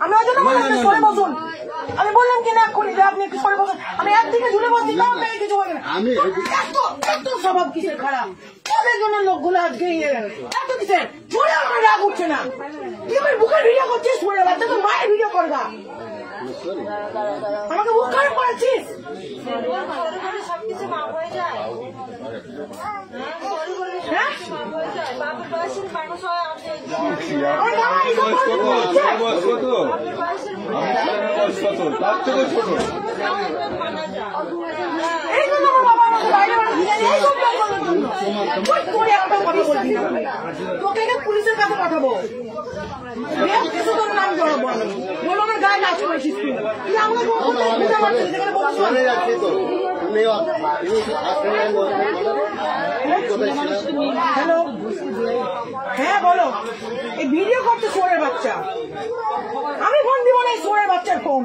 আমি ওই জন্য বললাম সরে বসুন। আমি বললাম কিনা এক্ষুনি যে আপনি একটু সরে বসুন। আমি একদিকে ঝুলে বসছি, তাও তাই কিছু বলে না। এত স্বভাব কিসের খারাপ, তাদের জন্য লোকগুলো আজকে এত কিসের জোরে আমার রাগ উঠছে না। তুই আমার বুকের ভিডিও করছিস, সরে বাচ্চা তো মায়ের ভিডিও করবা, আমাকে বুক খারাপ করেছিস। পুলিশের কাছে পাঠাবো, তোর নাম জড়াবো আমি, বলো আমার গায়ে নাচ করেছিস তুই, আমাকে হ্যালো, হ্যাঁ বলো। এই ভিডিও করতে সোরের বাচ্চা, আমি ফোন দিব না, এই সোরের বাচ্চার ফোন।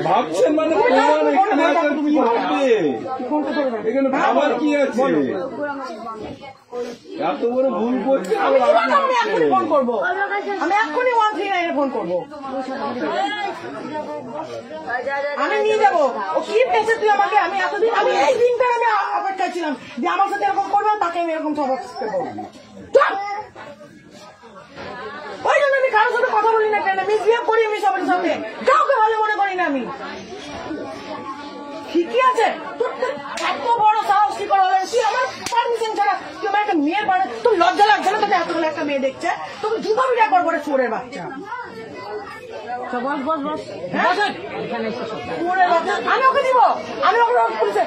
ভাবছেন মানে এখানে ভাবার কি আছে? এত বড় ভুল করছে। আমি এক্ষুনি ফোন করবো, আমি এক্ষুনি 139 ফোন করবো, আমি নিয়ে যাবো। ও কি পেয়েছে তুই আমাকে? আমি এতদিন, আমি এই দিনটা আমি অপেক্ষায় ছিলাম যে আমার সাথে এরকম করবো, তাকে আমি এরকম স্বভাব দেবো। ওই জন্য আমি কারোর সাথে কথা বলি না, কেন মিসবিহেভ করি আমি সবার সাথে, কাউকে ভালো মনে করি না আমি। ঠিকই আছে, তোর এত বড় সাহস কি করে হবে? তুই আমার পারমিশন ছাড়া তুই আমার একটা মেয়ের বাড়ি, তোর লজ্জা লাগছে না? তোকে এতগুলো একটা মেয়ে দেখছে, তোকে জুতো বিটা করবো রে চোরের বাচ্চা। আমি ওকে দিব, আমি ওকে পুলিশে।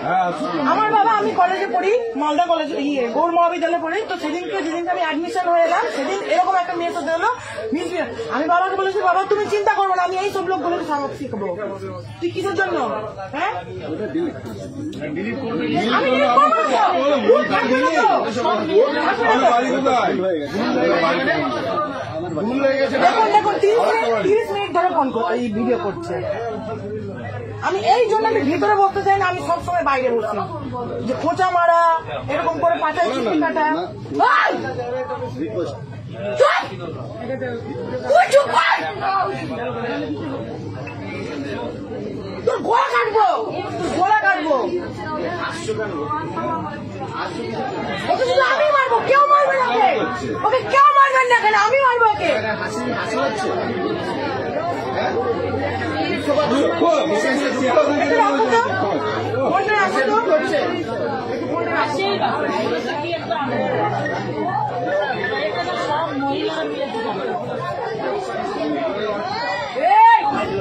আমার বাবা, আমি কলেজে পড়ি, মালদা কলেজে, গৌর মহাবিদ্যালয়ে পড়ি। তো সেদিনকে আমি অ্যাডমিশন হয়ে এলাম, সেদিন এরকম একটা মেয়ের সাথে হলো মিসবিহেভ। আমি বাবাকে বলেছি, বাবা তুমি চিন্তা করবো না, আমি এই সব লোকগুলোকে সবক শিখবো। তুই কিসের জন্য? হ্যাঁ আমি দেখুন 30 মিনিট ধরে ফোন এই ভিডিও করছে। আমি এই জন্য আমি ভিতরে বসতে চাই না, আমি সবসময় বাইরে বসি, যে খোঁচা মারা এরকম করে পাঠায় চিঠি কাটা। তোর গোলা কাটবো, গোলা কাটবো। ওকে শুধু আমি মারবো, কেউ মারবে না ওকে, ওকে কেউ মারবেন না, কেন আমি মারবো ওকে।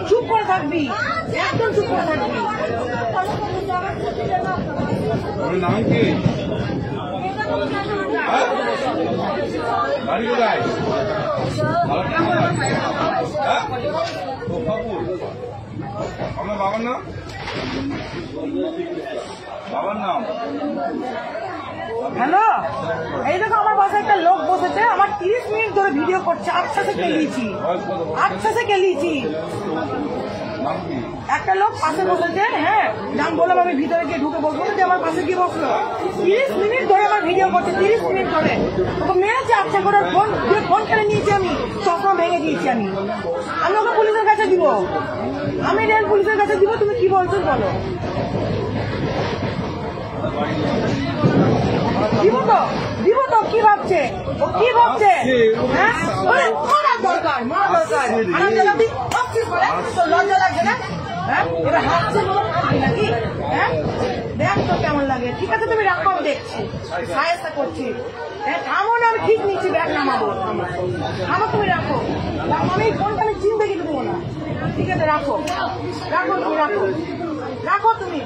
চুপ করে থাকবি, একদম চুপ করে থাকবি। নাম কি? বাড়ি কোথায়? আমার বাবার নাম? বাবার নাম? হ্যালো, এই দেখো আমার পাশে একটা লোক বসেছে, আমার 30 মিনিট ধরে ভিডিও করছে। আচ্ছা সে কেলিয়েছি, আচ্ছা সে কেলিয়েছি। একটা লোক পাশে বসেছে, হ্যাঁ নাম বললাম, আমি ভিতরে গিয়ে ঢুকে বসবো, যে আমার পাশে গিয়ে বসলো। 30 মিনিট ধরে আমার ভিডিও করছে, 30 মিনিট ধরে ওকে মেরেছে। আচ্ছা করে ফোন দিয়ে ফোন কেড়ে নিয়েছি, আমি চশমা ভেঙে দিয়েছি। আমি ওকে পুলিশের কাছে দিব, আমি রেল পুলিশের কাছে দিব। তুমি কি বলছো বলো? দিব তো, দিব তো। কি ভাবছে ও, কি ভাবছে? হ্যাঁ মারা দরকার, মারা দরকার। লজ্জা লাগছে না? হ্যাঁ এবার হাসছে বলো, হাসবি নাকি? হ্যাঁ দেখ তো কেমন লাগে। ঠিক আছে তুমি রাখো, আমি দেখছি, সাহায্য করছি। হ্যাঁ থামো না, আমি ঠিক নিচ্ছি, ব্যাগ নামাবো। থামো তুমি, রাখো। আমি ফোনটা আমি চিনতে কিন্তু দেবো না। ঠিক আছে রাখো, রাখো তুমি, রাখো, রাখো তুমি।